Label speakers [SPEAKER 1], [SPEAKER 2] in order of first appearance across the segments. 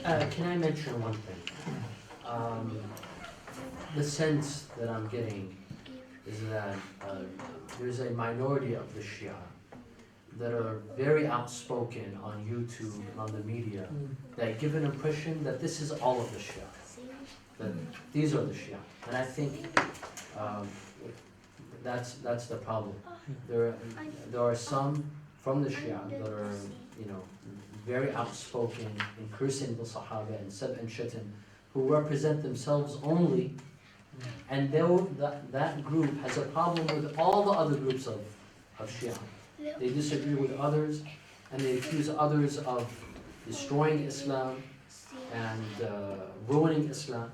[SPEAKER 1] Can I mention one thing? The sense that I'm getting is that there's a minority of the Shia that are very outspoken on YouTube and on the media that give an impression that this is all of the Shia, that these are the Shia. And I think um, that's the problem. There are some from the Shia that are, you know, very outspoken in cursing the Sahaba and Sab and Shaitan, who represent themselves only, and that group has a problem with all the other groups of Shia. They disagree with others, and they accuse others of destroying Islam and ruining Islam.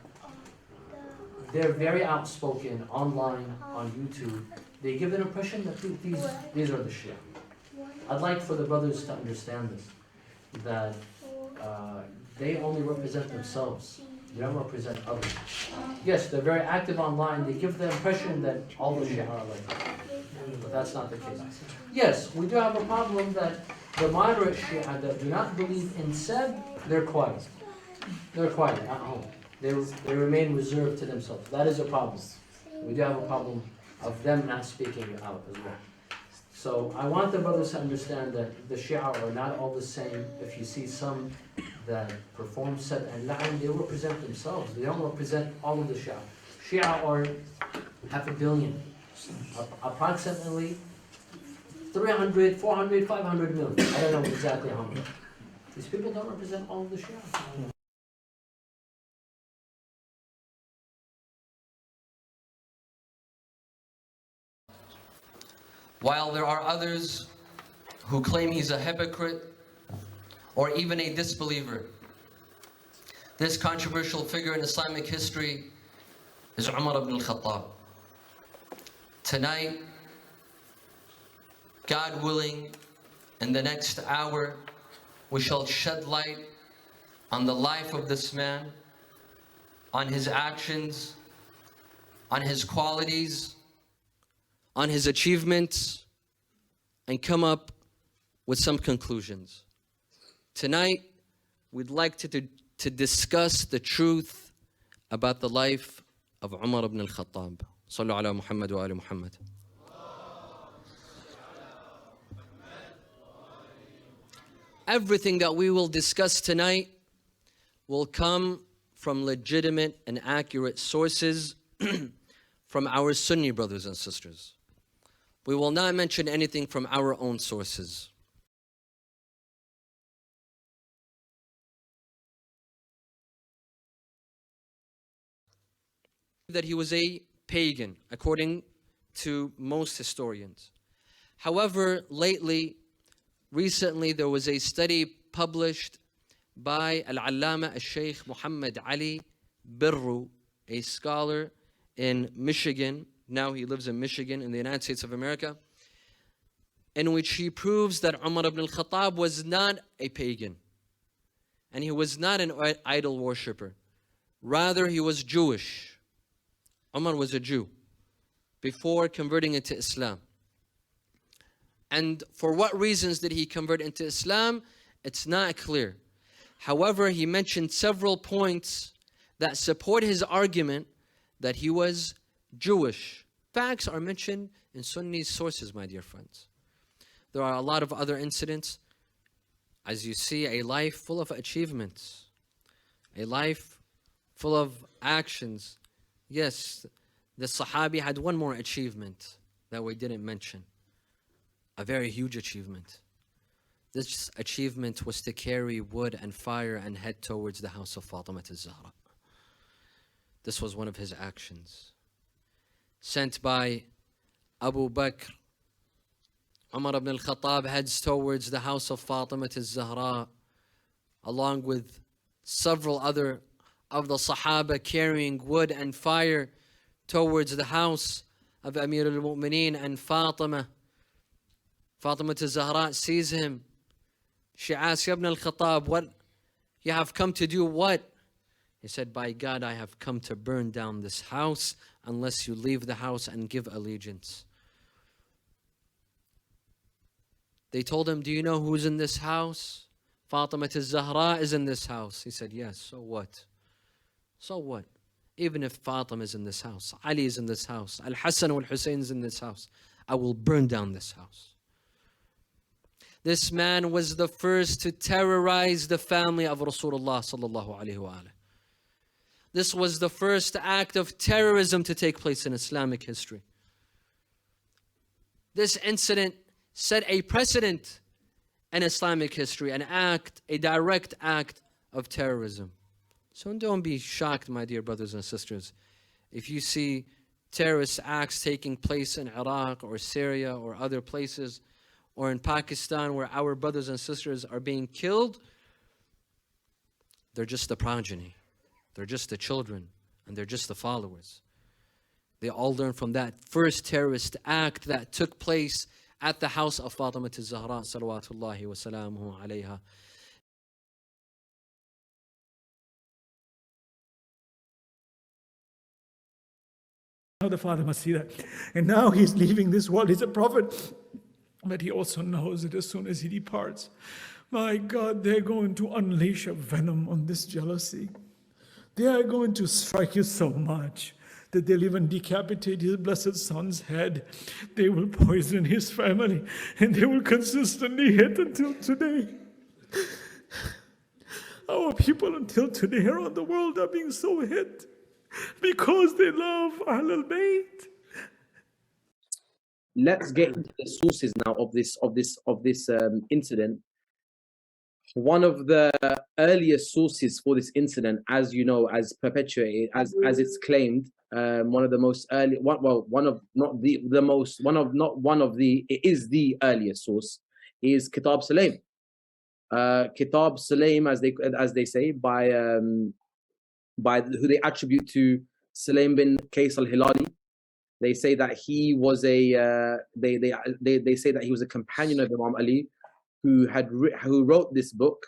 [SPEAKER 1] They're very outspoken online, on YouTube. They give an impression that these are the Shia. I'd like for the brothers to understand this, that they only represent themselves. They don't represent others. Yes, they're very active online. They give the impression that all the Shia are like that. But that's not the case. Yes, we do have a problem that the moderate Shia that do not believe in Seb, they're quiet. They're quiet at home. They remain reserved to themselves. That is a problem. We do have a problem of them not speaking out as well. So I want the brothers to understand that the Shia are not all the same. If you see some that perform Seb and La'an, they represent themselves. They don't represent all of the Shia. Shia are 500 million. Approximately 300, 400, 500 million. I don't know exactly how many. These people don't represent all of the Shia.
[SPEAKER 2] While there are others who claim he's a hypocrite or even a disbeliever, this controversial figure in Islamic history is Umar ibn al-Khattab. Tonight, God willing, in the next hour, we shall shed light on the life of this man, on his actions, on his qualities, on his achievements, and come up with some conclusions. Tonight, we'd like to discuss the truth about the life of Umar ibn al-Khattab. Sallu ala Muhammad wa ali Muhammad. Everything that we will discuss tonight will come from legitimate and accurate sources from our Sunni brothers and sisters. We will not mention anything from our own sources. That he was a pagan, according to most historians. However, recently there was a study published by Al-Allama al-Sheikh Muhammad Ali Birru, a scholar in Michigan. Now he lives in Michigan in the United States of America, in which he proves that Umar ibn al-Khattab was not a pagan and he was not an idol worshipper. Rather, he was Jewish. Umar was a Jew before converting into Islam. And for what reasons did he convert into Islam? It's not clear. However, he mentioned several points that support his argument that he was Jewish. Facts are mentioned in Sunni sources, my dear friends. There are a lot of other incidents. As you see, a life full of achievements, a life full of actions. Yes, the Sahabi had one more achievement that we didn't mention. A very huge achievement. This achievement was to carry wood and fire and head towards the house of Fatima al-Zahra. This was one of his actions. Sent by Abu Bakr, Umar ibn al-Khattab heads towards the house of Fatima al-Zahra, along with several other of the Sahaba carrying wood and fire towards the house of Amir al-Mu'mineen and Fatima. Fatima al-Zahra sees him. She asks, Ibn al-Khattab, what you have come to do? What? He said, by God, I have come to burn down this house unless you leave the house and give allegiance. They told him, do you know who's in this house? Fatima al-Zahra is in this house. He said, yes, so what? So what? Even if Fatima is in this house, Ali is in this house, Al-Hassan wal-Hussein is in this house, I will burn down this house. This man was the first to terrorize the family of Rasulullah sallallahu alaihi wa alihi. This was the first act of terrorism to take place in Islamic history. This incident set a precedent in Islamic history, a direct act of terrorism. So don't be shocked, my dear brothers and sisters, if you see terrorist acts taking place in Iraq or Syria or other places, or in Pakistan where our brothers and sisters are being killed. They're just the progeny. They're just the children, and they're just the followers. They all learn from that first terrorist act that took place at the house of Fatima al-Zahra salawatullahi wa salamuhu alayha.
[SPEAKER 3] Now the Father must see that. And now he's leaving this world. He's a prophet. But he also knows that as soon as he departs, my God, they're going to unleash a venom on this jealousy. They are going to strike you so much that they'll even decapitate his blessed son's head. They will poison his family, and they will consistently hit until today. Our people until today around the world are being so hit because they love Ahlul Bayt.
[SPEAKER 4] Let's get into the sources now of this incident. One of the earliest sources for this incident, as you know, as perpetuated, as it's claimed, one of the most early, it is the earliest source, is Kitab Sulaim. Kitab Sulaim, as they say, by who they attribute to Sulaim bin Qais al-Hilali. They say that he was they say that he was a companion of Imam Ali, who wrote this book,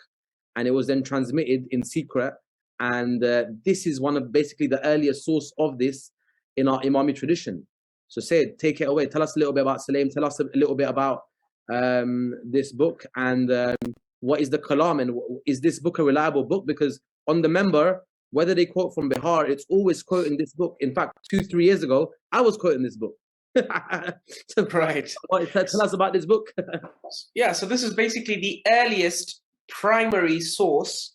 [SPEAKER 4] and it was then transmitted in secret. And this is one of basically the earliest source of this in our Imami tradition. So Sayyid, take it away. Tell us a little bit about Sulaim. Tell us a little bit about this book, and what is the kalam, and is this book a reliable book? Because on the member, whether they quote from Bihar, it's always quoting this book. In fact, 2-3 years ago, I was quoting this book.
[SPEAKER 5] Right.
[SPEAKER 4] Tell us about this book.
[SPEAKER 5] Yeah, so this is basically the earliest primary source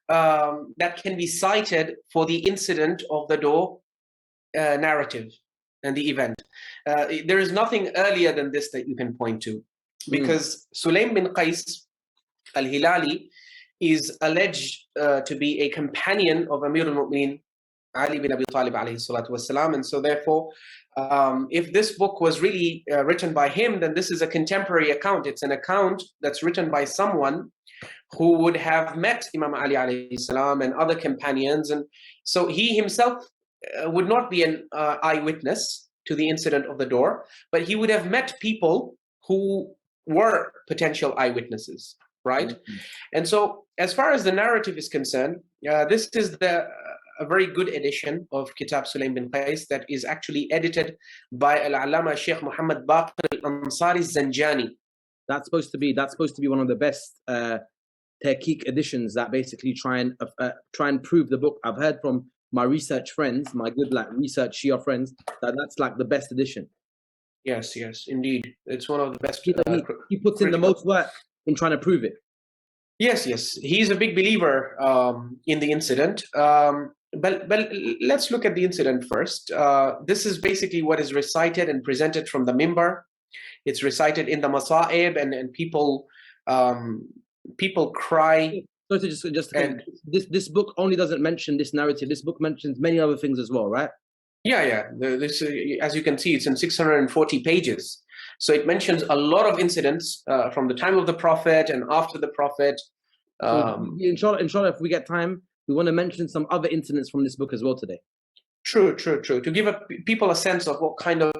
[SPEAKER 5] that can be cited for the incident of the door narrative and the event. There is nothing earlier than this that you can point to, because Sulaim bin Qais al-Hilali is alleged to be a companion of Amir al-Mu'mineen Ali bin Abi Talib alayhi salatu wasalam. And so therefore, if this book was really written by him, then this is a contemporary account. It's an account that's written by someone who would have met Imam Ali alayhi salam and other companions. And so he himself would not be an eyewitness to the incident of the door, but he would have met people who were potential eyewitnesses. Right? And so as far as the narrative is concerned, this is a very good edition of Kitab Sulaim bin Qais that is actually edited by Al-Allama Sheikh Muhammad Baqir al-Ansari Zanjani.
[SPEAKER 4] That's supposed to be one of the best tahqiq editions that basically try and prove the book. I've heard from my research friends, my good research Shia friends, that's like the best edition.
[SPEAKER 5] Yes, indeed. It's one of the best.
[SPEAKER 4] He puts in the most work in trying to prove it.
[SPEAKER 5] Yes. He's a big believer in the incident. But let's look at the incident first. This is basically what is recited and presented from the mimbar. It's recited in the masa'ib, and people cry.
[SPEAKER 4] So this book only doesn't mention this narrative. This book mentions many other things as well, right?
[SPEAKER 5] Yeah. This, as you can see, it's in 640 pages. So it mentions a lot of incidents from the time of the Prophet and after the Prophet.
[SPEAKER 4] Inshallah, if we get time, we want to mention some other incidents from this book as well today.
[SPEAKER 5] True. To give people a sense of what kind of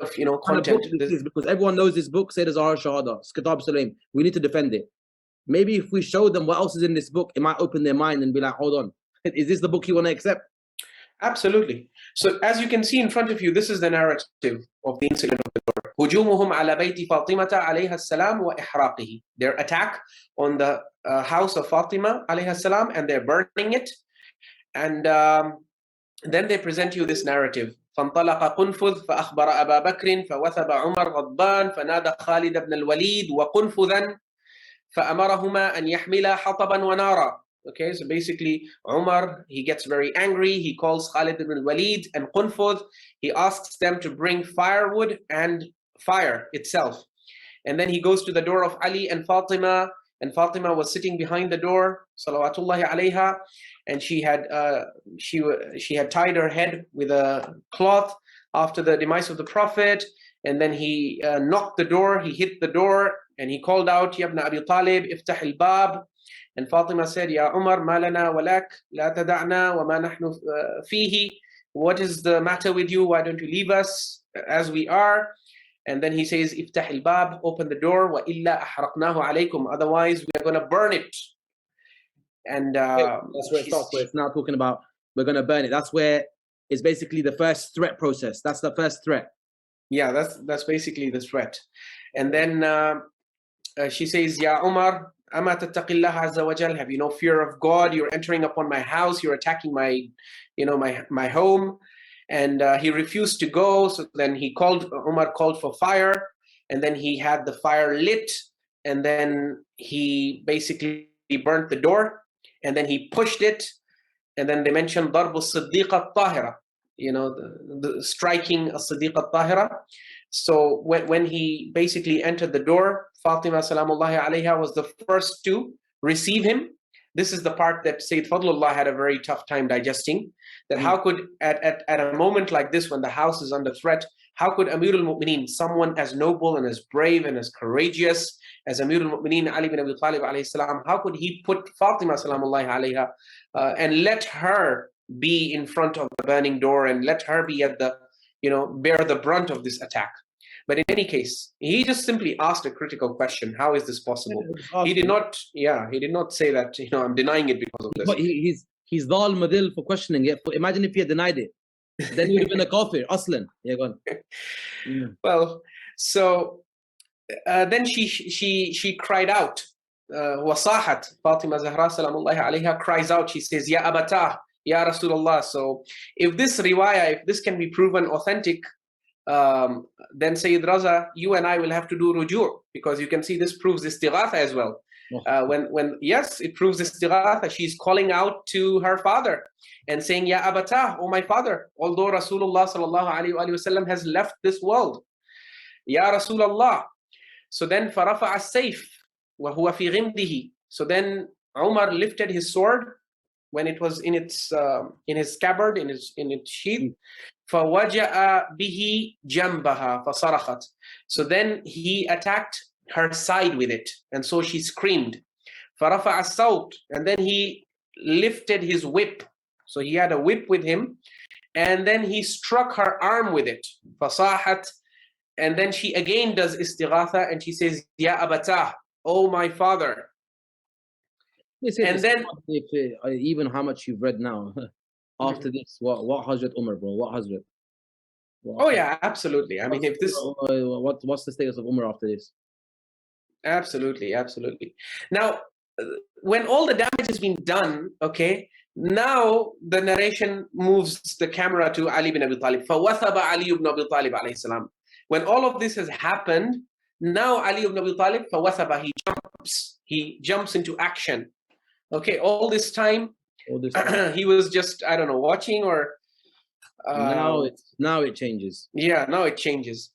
[SPEAKER 5] content
[SPEAKER 4] this is, because everyone knows this book, Sayyid Zahra Shahada, Kitab Sulaim. We need to defend it. Maybe if we show them what else is in this book, it might open their mind and be like, hold on, is this the book you want to accept?
[SPEAKER 5] Absolutely. So as you can see in front of you, this is the narrative of the incident of the door. هجومهم على بيت فاطمة عليها السلام وإحراقه. Their attack on the house of Fatima عليها السلام, and they're burning it. And then they present you this narrative. فانطلق قنفذ فأخبر أبا بكر فوثب عمر غضبان فنادى خالد بن الوليد وقنفذا فأمرهما أن يحملا حطبا ونارا. Okay, so basically Umar, he gets very angry. He calls Khalid ibn al-Walid and Qunfudh. He asks them to bring firewood and fire itself. And then he goes to the door of Ali and Fatima was sitting behind the door, salawatullahi alayha, and she had tied her head with a cloth after the demise of the Prophet. And then he knocked the door, he hit the door, and he called out, Ya ibn Abi Talib, iftah al-bab. And Fatima said, Ya Umar, ma lana walak, la tada'na wa ma nahnu fihi. What is the matter with you? Why don't you leave us as we are? And then he says, iftah al-bab, open the door, wa illa ahraqnahu alaykum. Otherwise, we are going to burn it. And
[SPEAKER 4] that's where it starts, where it's now talking about we're going to burn it. That's where it's basically the first threat process. That's the first threat.
[SPEAKER 5] Yeah, that's basically the threat. And then she says, Ya Umar, ama tattaqillah azza wa jal, have you no fear of God? You're entering upon my house, you're attacking my, my home. And he refused to go. So then Umar called for fire, and then he had the fire lit, and then he basically burnt the door, and then he pushed it, and then they mentioned darbu siddiqa tahira, the striking a siddiqa tahira. So when he basically entered the door, Fatima salamullahi alayha was the first to receive him. This is the part that Sayyid Fadlullah had a very tough time digesting, that how could, at a moment like this, when the house is under threat, how could Amirul Mu'mineen, someone as noble and as brave and as courageous as Amirul Mu'mineen Ali bin Abi Talib alayhi salam, how could he put Fatima salamullahi alayha and let her be in front of the burning door and let her be at the, bear the brunt of this attack? But in any case, he just simply asked a critical question. How is this possible? He did not say that, I'm denying it because of this.
[SPEAKER 4] But he's Dhal Madil for questioning it. Imagine if he had denied it. Then he would have been a kafir, aslan. Yeah, go on.
[SPEAKER 5] Well, so then she cried out. Wasahat, Fatima Zahra salamullahi alayha cries out. She says, Ya Abatah, Ya Rasulullah. So if this riwayah, if this can be proven authentic, then Sayyid Raza, you and I will have to do ruju', because you can see this proves istighatha as well. Yes, it proves istighatha. She's calling out to her father and saying, Ya Abatah, oh my father, although Rasulullah sallallahu alayhi wa sallam has left this world. Ya Rasulullah. So then farafa as-sayf wa huwa fi ghimdihi. So then Umar lifted his sword when it was in his scabbard, in its sheath. فَوَجَأَ بِهِ جَنْبَهَا فَصَرَخَتْ. So then he attacked her side with it, and so she screamed. فَرَفَعَ الصَّوْتِ. And then he lifted his whip. So he had a whip with him, and then he struck her arm with it. فَصَاحَتْ. And then she again does istighatha, and she says, Ya Abatah, oh my father. And then
[SPEAKER 4] even how much you've read now after this, what Hazrat Umar, bro? What Hazrat?
[SPEAKER 5] Oh yeah, absolutely. I mean, if this,
[SPEAKER 4] what's the status of Umar after this?
[SPEAKER 5] Absolutely. Now, when all the damage has been done, okay, now the narration moves the camera to Ali bin Abi Talib. فَوَثَبَ Ali ibn Abi Talib alayhi salam. When all of this has happened, now Ali ibn Abi Talib, فَوَثَبَ, he jumps into action. Okay, all this time, he was just, I don't know, watching or...
[SPEAKER 4] now it changes.
[SPEAKER 5] Yeah, now it changes.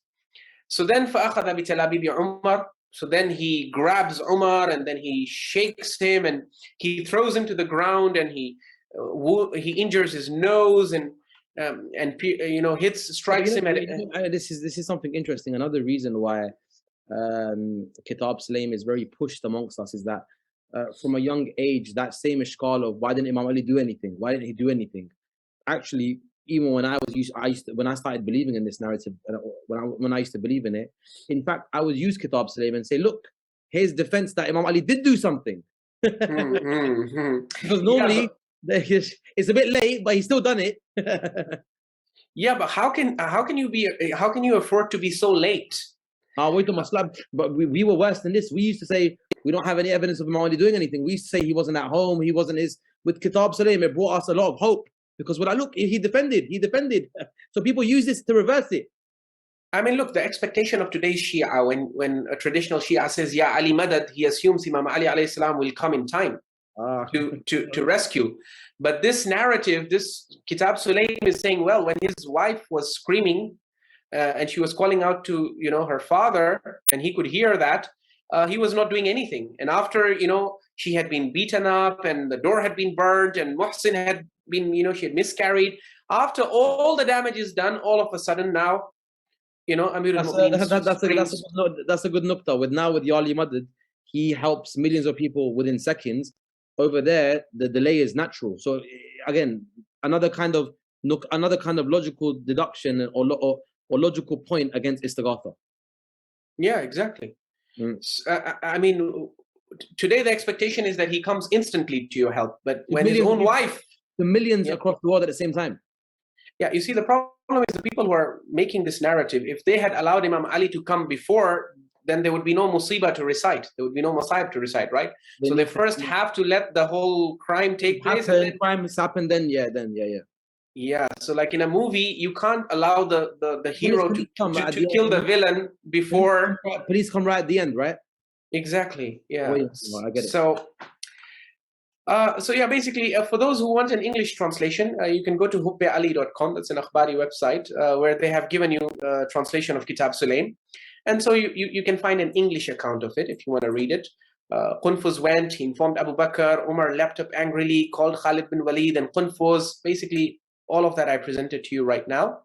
[SPEAKER 5] So then فَأَخَذَ بِتَلَابِبِ عُمَرٍ. So then he grabs Umar, and then he shakes him, and he throws him to the ground, and he injures his nose, and strikes him.
[SPEAKER 4] This is something interesting. Another reason why Kitab Sulaim is very pushed amongst us is that from a young age, that same ishqal of why didn't Imam Ali do anything? Why didn't he do anything? Actually, even when when I started believing in this narrative, when I used to believe in it, in fact, I would use Kitab Sulaim and say, look, here's defense that Imam Ali did do something. Because normally It's a bit late, but he's still done it.
[SPEAKER 5] Yeah, but how can you afford to be so late?
[SPEAKER 4] Wait till my slab. But we were worse than this. We used to say we don't have any evidence of him already doing anything. We used to say he wasn't at home. He wasn't his. With Kitab Salim, it brought us a lot of hope because when I look, he defended. So people use this to reverse it.
[SPEAKER 5] I mean, look, the expectation of today's Shia, when a traditional Shia says, Ya Ali Madad, he assumes Imam Ali alayhi salam will come in time to rescue. But this narrative, this Kitab Sulaim is saying, well, when his wife was screaming and she was calling out to, her father, and he could hear that, he was not doing anything. And after, she had been beaten up and the door had been burned and Muhsin had been, she had miscarried. After all the damage is done, all of a sudden now, Amir al-Mu'mineen.
[SPEAKER 4] That's a good nukta. With Yali Madad, he helps millions of people within seconds. Over there, the delay is natural. So again, another kind of logical deduction or logical point against istighatha.
[SPEAKER 5] Yeah, exactly. I mean, today the expectation is that he comes instantly to your help, but when his own wife,
[SPEAKER 4] the millions across the world at the same time.
[SPEAKER 5] Yeah, you see, the problem is the people who are making this narrative, if they had allowed Imam Ali to come before, then there would be no musibah to recite. There would be no masayib to recite, right? So they first have to let the whole crime take place.
[SPEAKER 4] Crime has happened, then.
[SPEAKER 5] Yeah, so like in a movie, you can't allow the hero to kill the villain before.
[SPEAKER 4] Police come right at the end, right?
[SPEAKER 5] Exactly, yeah.
[SPEAKER 4] I get it.
[SPEAKER 5] So yeah, basically, for those who want an English translation, you can go to hubbeali.com. That's an Akhbari website where they have given you a translation of Kitab Sulaim. And so you can find an English account of it if you want to read it. Qunfuz went, he informed Abu Bakr, Umar leapt up angrily, called Khalid bin Walid and Qunfuz. Basically, all of that I presented to you right now.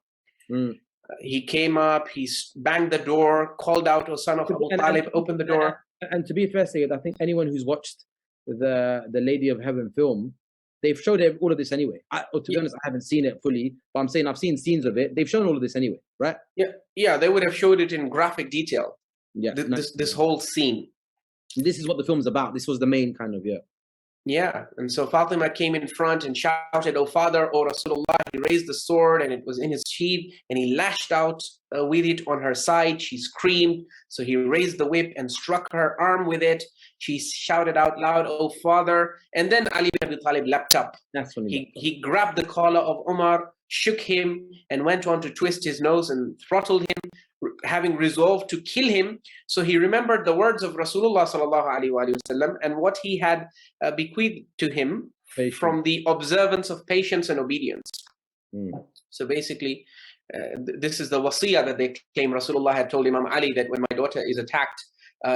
[SPEAKER 5] He came up, he banged the door, called out, O son of Abu Talib, opened the door.
[SPEAKER 4] And to be fair, Sayyid, I think anyone who's watched the Lady of Heaven film, they've showed all of this anyway. To be honest, I haven't seen it fully, but I'm saying I've seen scenes of it. They've shown all of this anyway, right?
[SPEAKER 5] Yeah, they would have showed it in graphic detail.
[SPEAKER 4] Yeah,
[SPEAKER 5] this whole scene.
[SPEAKER 4] This is what the film's about. This was the main kind of
[SPEAKER 5] Yeah, and so Fatima came in front and shouted, "O father, O Rasulullah!" He raised the sword and it was in his sheath, and he lashed out with it on her side. She screamed, so he raised the whip and struck her arm with it. She shouted out loud, "O father!" And then Ali bin Abi Talib leapt up.
[SPEAKER 4] That's when
[SPEAKER 5] he grabbed the collar of Umar, shook him, and went on to twist his nose and throttled him, having resolved to kill him. So he remembered the words of Rasulullah sallallahu alaihi wasallam and what he had bequeathed to him from the observance of patience and obedience. So basically, this is the wasiyah that they claim Rasulullah had told Imam Ali, that when my daughter is attacked,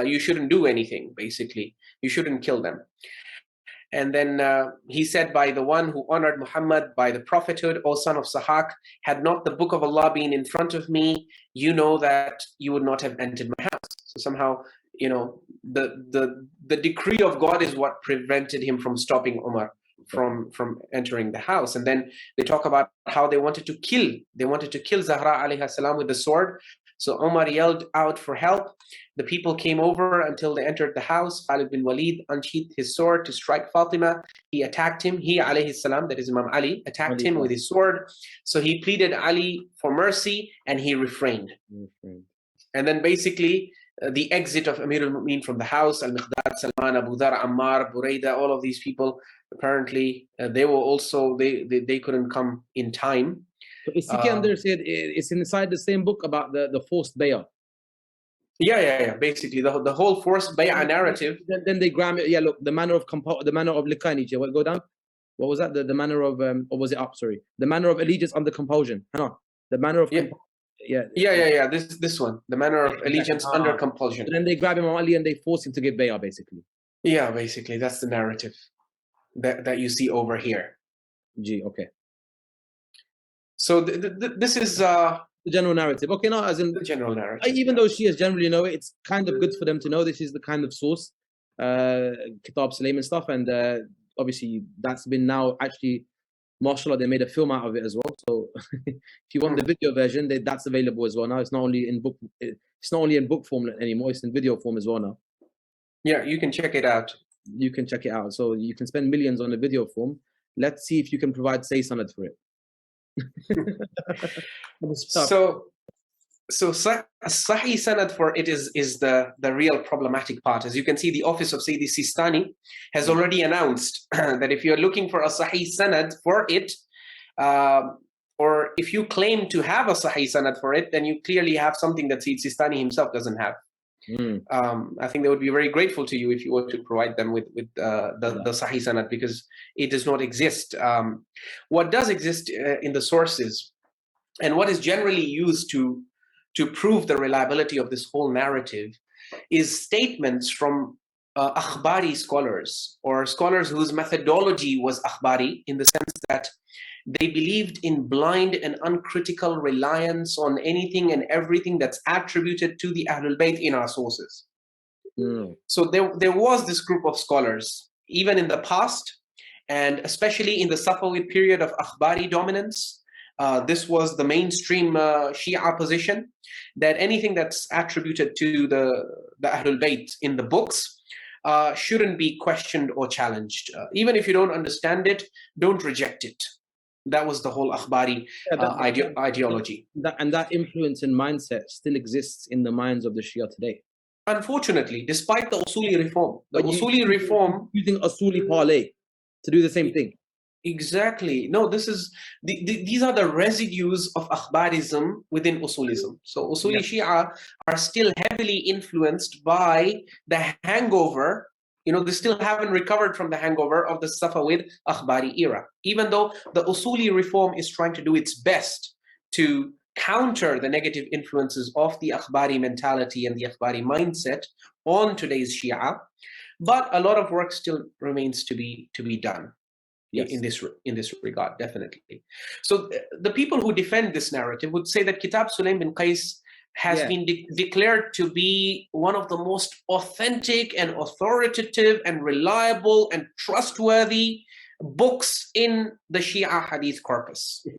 [SPEAKER 5] you shouldn't do anything, basically. You shouldn't kill them. And then he said, by the one who honored Muhammad, by the prophethood, O son of Sahak, had not the book of Allah been in front of me, you know that you would not have entered my house. So somehow, the decree of God is what prevented him from stopping Umar from entering the house. And then they talk about how they wanted to kill Zahra alayhi salam with the sword. So Umar yelled out for help. The people came over until they entered the house. Khalid bin Walid unsheathed his sword to strike Fatima. He attacked him. He alayhi salam, that is Imam Ali, attacked him with his sword. So he pleaded Ali for mercy and he refrained. And then basically the exit of Amir al-Mu'mineen from the house, Al-Miqdad, Salman, Abu Dhar, Ammar, Buraida, all of these people, apparently they were also, they couldn't come in time.
[SPEAKER 4] So Sikandar said it's inside the same book about the forced bay'ah.
[SPEAKER 5] Yeah. Basically, the whole forced bay'ah narrative.
[SPEAKER 4] Then they grab it. Yeah, look, the manner of likani. What go down? What was that? The manner of or was it up? Sorry, the manner of allegiance under compulsion. Hang on, the manner of
[SPEAKER 5] yeah. This one, the manner of allegiance under compulsion.
[SPEAKER 4] And then they grab him Ali and they force him to give bay'ah, basically.
[SPEAKER 5] Yeah, basically that's the narrative that you see over here.
[SPEAKER 4] Okay.
[SPEAKER 5] So this is
[SPEAKER 4] the general narrative. Okay, no, as in
[SPEAKER 5] the general narrative.
[SPEAKER 4] Even though Shias generally know it, it's kind of good for them to know this is the kind of source, Kitab Sulaim and stuff. And obviously, that's been now actually, mashallah, they made a film out of it as well. So if you want the video version, that's available as well now. It's not only in book. It's not only in book form anymore. It's in video form as well now.
[SPEAKER 5] Yeah, you can check it out.
[SPEAKER 4] You can check it out. So you can spend millions on the video form. Let's see if you can provide say sanad for it.
[SPEAKER 5] So Sahih Sanad for it is the real problematic part. As you can see, the office of Sayyidi Sistani has already announced that if you're looking for a Sahih Sanad for it, or if you claim to have a Sahih Sanad for it, then you clearly have something that Sayyid Sistani himself doesn't have. I think they would be very grateful to you if you were to provide them with the Sahih Sanad, because it does not exist. What does exist in the sources, and what is generally used to prove the reliability of this whole narrative, is statements from akhbari scholars, or scholars whose methodology was akhbari, in the sense that they believed in blind and uncritical reliance on anything and everything that's attributed to the Ahlul Bayt in our sources. So there was this group of scholars, even in the past, and especially in the Safavid period of akhbari dominance. This was the mainstream Shia position, that anything that's attributed to the Ahlul Bayt in the books shouldn't be questioned or challenged. Even if you don't understand it, don't reject it. That was the whole akhbari ideology.
[SPEAKER 4] That influence and mindset still exists in the minds of the Shia today.
[SPEAKER 5] Unfortunately, despite the Usuli reform. The Usuli reform...
[SPEAKER 4] Using Usuli parlay to do the same thing.
[SPEAKER 5] Exactly. No, this is these are the residues of akhbarism within Usulism. So Usuli Shia are still heavily influenced by the hangover. They still haven't recovered from the hangover of the Safavid akhbari era, even though the Usuli reform is trying to do its best to counter the negative influences of the akhbari mentality and the akhbari mindset on today's Shia. But a lot of work still remains to be done. Yes. In this regard, definitely. So the people who defend this narrative would say that Kitab Sulaim bin Qais has been declared to be one of the most authentic and authoritative and reliable and trustworthy books in the Shia Hadith corpus.